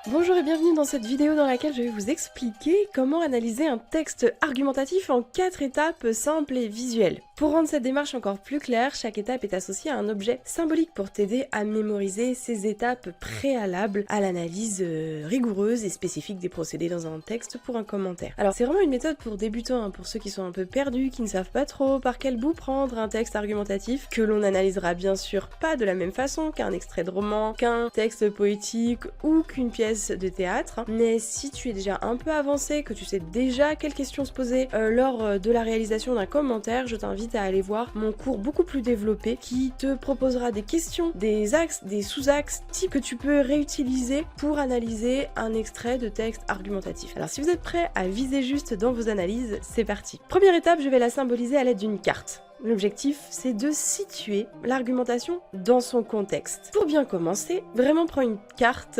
Bonjour et bienvenue dans cette vidéo dans laquelle je vais vous expliquer comment analyser un texte argumentatif en 4 étapes simples et visuelles. Pour rendre cette démarche encore plus claire, chaque étape est associée à un objet symbolique pour t'aider à mémoriser ces étapes préalables à l'analyse rigoureuse et spécifique des procédés dans un texte pour un commentaire. Alors c'est vraiment une méthode pour débutants, pour ceux qui sont un peu perdus, qui ne savent pas trop par quel bout prendre un texte argumentatif, que l'on analysera bien sûr pas de la même façon qu'un extrait de roman, qu'un texte poétique ou qu'une pièce de théâtre, mais si tu es déjà un peu avancé, que tu sais déjà quelles questions se poser lors de la réalisation d'un commentaire, je t'invite à aller voir mon cours beaucoup plus développé qui te proposera des questions, des axes, des sous-axes types que tu peux réutiliser pour analyser un extrait de texte argumentatif. Alors si vous êtes prêts à viser juste dans vos analyses, c'est parti. Première étape, je vais la symboliser à l'aide d'une carte. L'objectif, c'est de situer l'argumentation dans son contexte. Pour bien commencer, vraiment prends une carte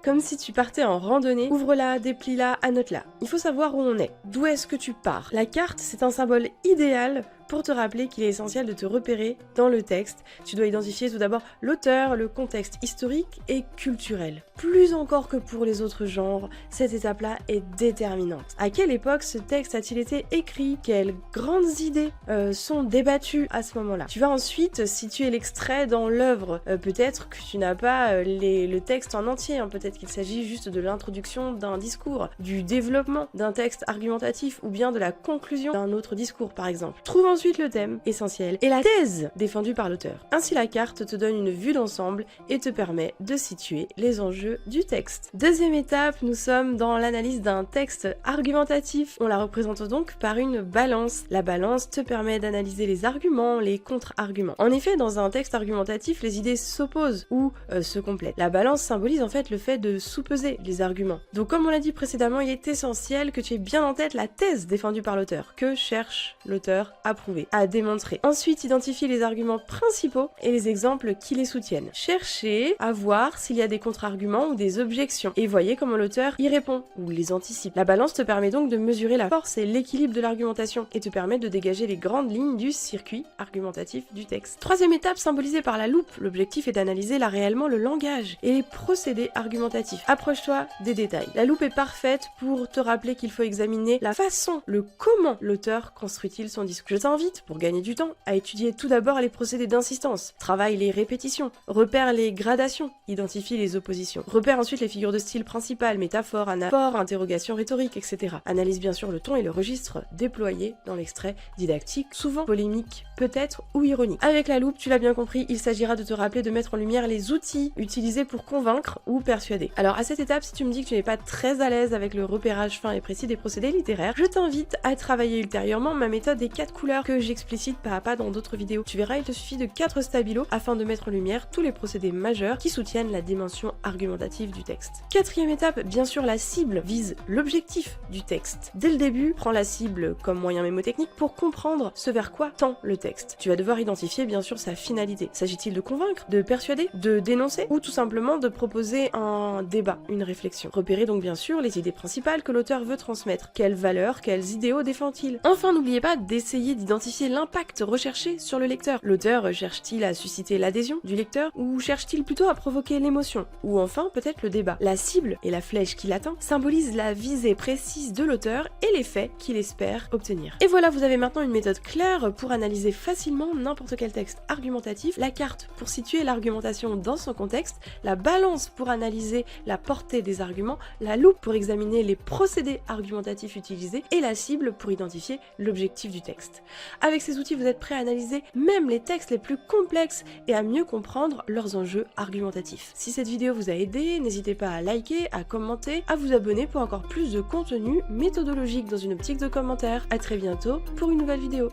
comme si tu partais en randonnée, ouvre-la, déplie-la, annote-la. Il faut savoir où on est, d'où est-ce que tu pars. La carte, c'est un symbole idéal pour te rappeler qu'il est essentiel de te repérer dans le texte. Tu dois identifier tout d'abord l'auteur, le contexte historique et culturel. Plus encore que pour les autres genres, cette étape-là est déterminante. À quelle époque ce texte a-t-il été écrit? Quelles grandes idées sont débattues à ce moment-là? Tu vas ensuite situer l'extrait dans l'œuvre. Peut-être que tu n'as pas le texte en entier, hein. Peut-être qu'il s'agit juste de l'introduction d'un discours, du développement d'un texte argumentatif ou bien de la conclusion d'un autre discours par exemple. Trouve ensuite le thème essentiel et la thèse défendue par l'auteur. Ainsi la carte te donne une vue d'ensemble et te permet de situer les enjeux du texte. Deuxième étape, nous sommes dans l'analyse d'un texte argumentatif. On la représente donc par une balance. La balance te permet d'analyser les arguments, les contre-arguments. En effet, dans un texte argumentatif, les idées s'opposent ou se complètent. La balance symbolise en fait le fait de sous-peser les arguments. Donc comme on l'a dit précédemment, il est essentiel que tu aies bien en tête la thèse défendue par l'auteur. Que cherche l'auteur à prouver, à démontrer. Ensuite, identifie les arguments principaux et les exemples qui les soutiennent. Cherchez à voir s'il y a des contre-arguments ou des objections et voyez comment l'auteur y répond ou les anticipe. La balance te permet donc de mesurer la force et l'équilibre de l'argumentation et te permet de dégager les grandes lignes du circuit argumentatif du texte. Troisième étape symbolisée par la loupe. L'objectif est d'analyser là réellement le langage et les procédés argumentatifs. Approche-toi des détails. La loupe est parfaite pour te rappeler qu'il faut examiner la façon, le comment l'auteur construit-il son discours. Je t'invite, pour gagner du temps, à étudier tout d'abord les procédés d'insistance, travaille les répétitions, repère les gradations, identifie les oppositions, repère ensuite les figures de style principales, métaphores, anaphores, interrogations rhétoriques, etc. Analyse bien sûr le ton et le registre déployés dans l'extrait didactique, souvent polémique, peut-être, ou ironique. Avec la loupe, tu l'as bien compris, il s'agira de te rappeler de mettre en lumière les outils utilisés pour convaincre ou persuader. Alors à cette étape, si tu me dis que tu n'es pas très à l'aise avec le repérage fin et précis des procédés littéraires, je t'invite à travailler ultérieurement ma méthode des 4 couleurs que j'explicite pas à pas dans d'autres vidéos. Tu verras, il te suffit de 4 stabilos afin de mettre en lumière tous les procédés majeurs qui soutiennent la dimension argumentative du texte. Quatrième étape, bien sûr la cible vise l'objectif du texte. Dès le début, prends la cible comme moyen mémotechnique pour comprendre ce vers quoi tend le texte. Tu vas devoir identifier bien sûr sa finalité. S'agit-il de convaincre, de persuader, de dénoncer ou tout simplement de proposer un débat, une réflexion? Repérer donc bien sûr les idées principales que l'auteur veut transmettre. Quelles valeurs, quels idéaux défend-il? Enfin, n'oubliez pas d'essayer d'identifier l'impact recherché sur le lecteur. L'auteur cherche-t-il à susciter l'adhésion du lecteur ou cherche-t-il plutôt à provoquer l'émotion? Ou enfin peut-être le débat. La cible et la flèche qu'il atteint symbolisent la visée précise de l'auteur et l'effet qu'il espère obtenir. Et voilà, vous avez maintenant une méthode claire pour analyser facilement n'importe quel texte argumentatif, la carte pour situer l'argumentation dans son contexte, la balance pour analyser la portée des arguments, la loupe pour examiner les procédés argumentatifs utilisés et la cible pour identifier l'objectif du texte. Avec ces outils, vous êtes prêt à analyser même les textes les plus complexes et à mieux comprendre leurs enjeux argumentatifs. Si cette vidéo vous a aidé, n'hésitez pas à liker, à commenter, à vous abonner pour encore plus de contenu méthodologique dans une optique de commentaire. À très bientôt pour une nouvelle vidéo.